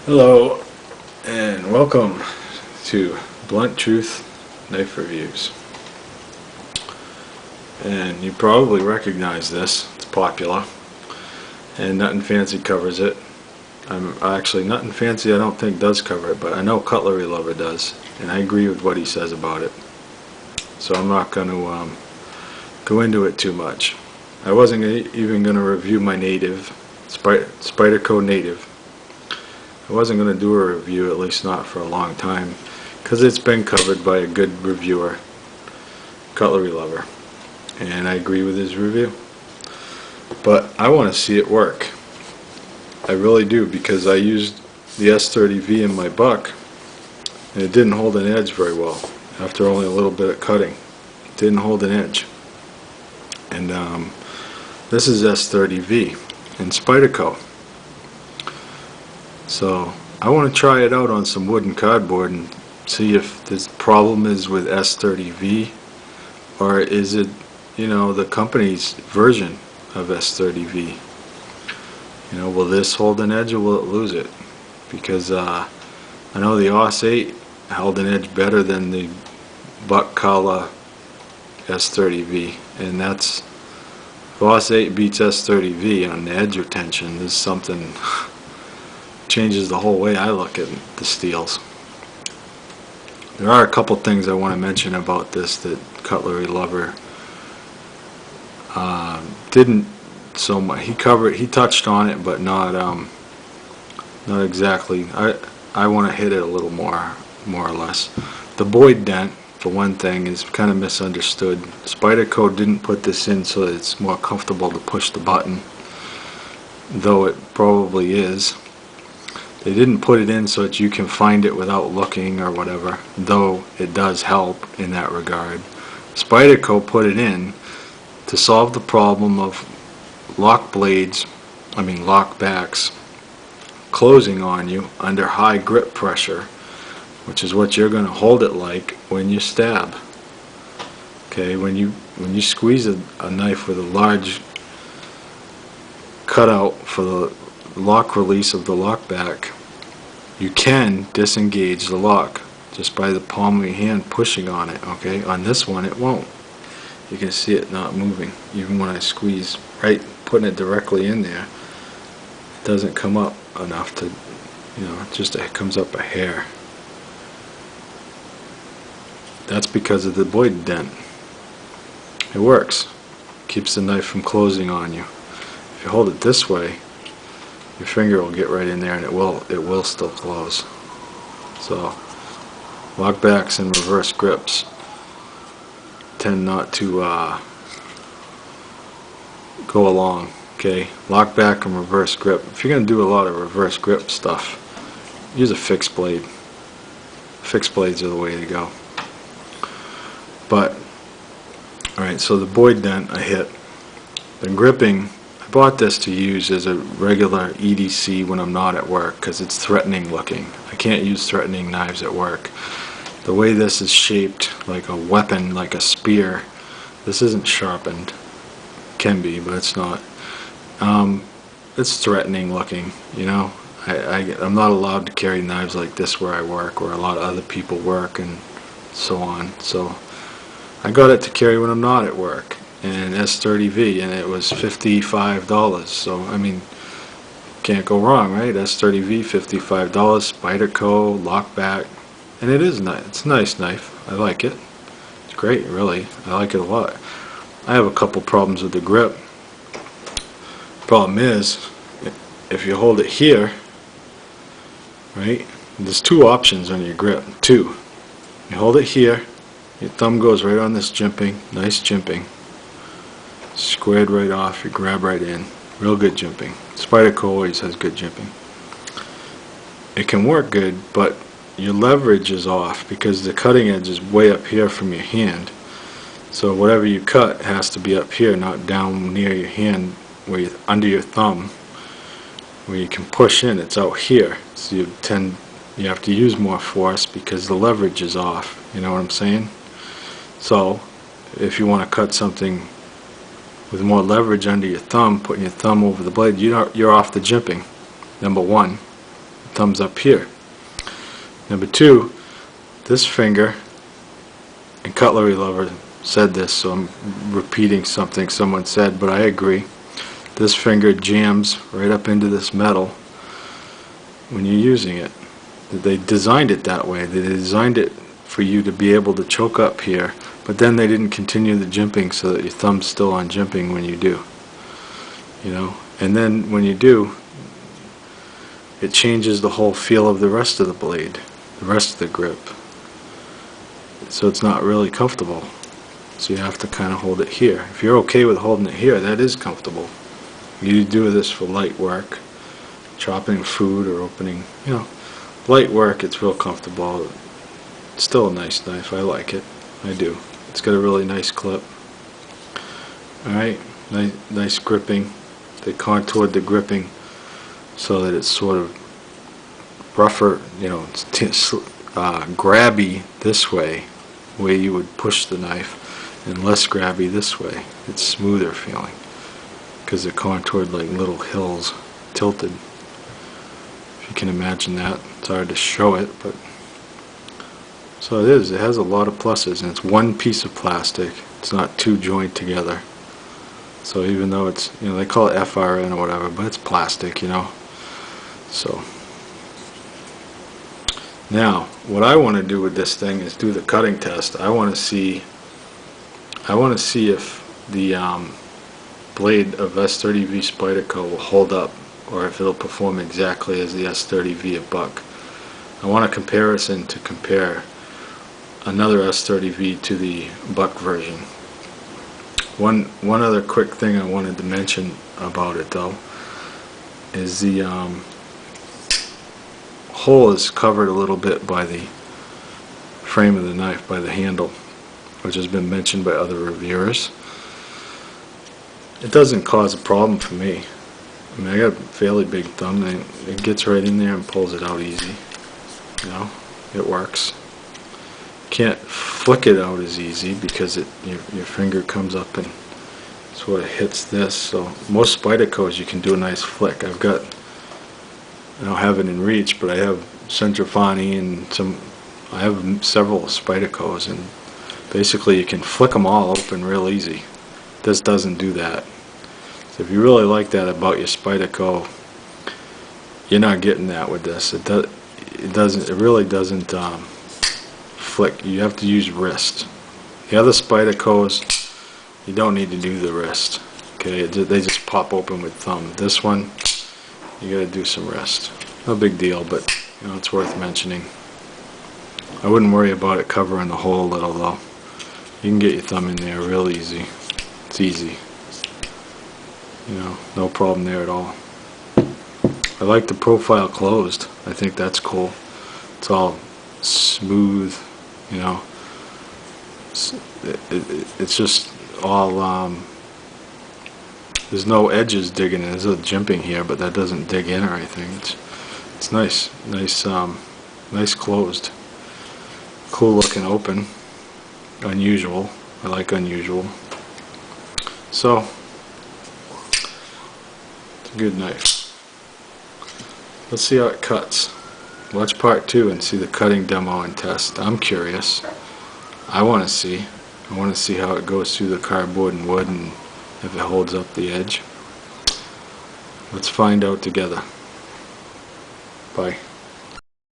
Hello and welcome to Blunt Truth Knife Reviews. And you probably recognize this, it's popular, and Nothing Fancy covers it. Actually, Nothing Fancy I don't think does cover it, but I know Cutlery Lover does, and I agree with what he says about it. So I'm not going to go into it too much. I wasn't even going to review my Native, Spyderco Native. I wasn't going to do a review, at least not for a long time, because it's been covered by a good reviewer, Cutlery Lover, and I agree with his review. But I want to see it work. I really do, because I used the S30V in my buck, and it didn't hold an edge very well after only a little bit of cutting. It didn't hold an edge. And this is S30V in Spyderco. So I want to try it out on some wooden cardboard and see if this problem is with S30V, or is it, the company's version of S30V. Will this hold an edge or will it lose it? Because I know the OS 8 held an edge better than the buck collar S30V, and that's, if OS 8 beats S30V on the edge retention, there's something changes the whole way I look at the steels. There are a couple things I want to mention about this that Cutlery Lover didn't so much. He touched on it, but not exactly. I want to hit it a little more or less. The Boyd dent, for one thing, is kind of misunderstood. Spyderco didn't put this in so that it's more comfortable to push the button, though it probably is. They didn't put it in so that you can find it without looking or whatever, though it does help in that regard. Spyderco put it in to solve the problem of lock backs closing on you under high grip pressure, which is what you're going to hold it like when you stab. Okay, when you squeeze a knife with a large cutout for the lock release of the lock back, you can disengage the lock just by the palm of your hand pushing on it. Okay, on this one it won't. You can see it not moving even when I squeeze, right, putting it directly in there. It doesn't come up enough to, it comes up a hair. That's because of the Boyd dent. It works. Keeps the knife from closing on you. If you hold it this way, your finger will get right in there and it will still close. So lock backs and reverse grips tend not to go along. Okay, lock back and reverse grip. If you're going to do a lot of reverse grip stuff, use a fixed blade. Fixed blades are the way to go. But alright, so the Boyd dent I hit. The gripping, I bought this to use as a regular EDC when I'm not at work because it's threatening looking. I can't use threatening knives at work. The way this is shaped like a weapon, like a spear, this isn't sharpened. Can be, but it's not. It's threatening looking, I'm not allowed to carry knives like this where I work, or a lot of other people work and so on. So I got it to carry when I'm not at work, and S30V, and it was $55. So I mean, can't go wrong, right? S30V, $55. Spyderco, lockback, and it is nice. It's a nice knife. I like it. It's great, really. I like it a lot. I have a couple problems with the grip. Problem is, if you hold it here, right? There's two options on your grip. Two. You hold it here. Your thumb goes right on this jimping, nice jimping, squared right off, you grab right in, real good jimping. Spyderco always has good jimping. It can work good, but your leverage is off because the cutting edge is way up here from your hand. So whatever you cut has to be up here, not down near your hand, where you, under your thumb, where you can push in. It's out here, so you have to use more force because the leverage is off. You know what I'm saying? So if you want to cut something with more leverage under your thumb, putting your thumb over the blade, you're off the jimping. Number one, thumb's up here. Number two, this finger, and Cutlery Lover said this, so I'm repeating something someone said, but I agree. This finger jams right up into this metal when you're using it. They designed it that way. They designed it for you to be able to choke up here, but then they didn't continue the jimping so that your thumb's still on jimping when you do. You know, and then when you do, it changes the whole feel of the rest of the blade, the rest of the grip. So it's not really comfortable. So you have to kind of hold it here. If you're okay with holding it here, that is comfortable. You do this for light work, chopping food or opening, you know, light work, it's real comfortable. It's still a nice knife. I like it. I do. It's got a really nice clip. Alright, nice gripping. They contoured the gripping so that it's sort of rougher, you know, grabby this way, where you would push the knife, and less grabby this way. It's smoother feeling because they're contoured like little hills, tilted. If you can imagine that. It's hard to show it, but so it is. It has a lot of pluses, and it's one piece of plastic. It's not two joined together. So even though it's, you know, they call it FRN or whatever, but it's plastic, you know. So now, what I want to do with this thing is do the cutting test. I want to see if the blade of S30V Spyderco will hold up, or if it'll perform exactly as the S30V at Buck. I want a comparison to compare another S30V to the Buck version. One other quick thing I wanted to mention about it though is the hole is covered a little bit by the frame of the knife, by the handle, which has been mentioned by other reviewers. It doesn't cause a problem for me. I mean, I got a fairly big thumb, and it gets right in there and pulls it out easy. You know, it works. Can't flick it out as easy because your finger comes up and sort of hits this. So most Spydercos you can do a nice flick. I don't have it in reach, but I have Centrofani and I have several Spydercos, and basically you can flick them all open real easy. This doesn't do that. So if you really like that about your Spyderco, you're not getting that with this. It really doesn't flick. You have to use wrist. The other Spydercos, you don't need to do the wrist. Okay, they just pop open with thumb. This one, you got to do some wrist. No big deal, but you know, it's worth mentioning. I wouldn't worry about it covering the hole a little though. You can get your thumb in there real easy. It's easy. You know, no problem there at all. I like the profile closed. I think that's cool. It's all smooth, you know. It's just all there's no edges digging in. There's a jimping here, but that doesn't dig in or anything. It's nice closed. Cool looking open. Unusual. I like unusual. So it's a good knife. Let's see how it cuts. Watch part 2 and see the cutting demo and test. I'm curious. I want to see how it goes through the cardboard and wood and if it holds up the edge. Let's find out together. Bye.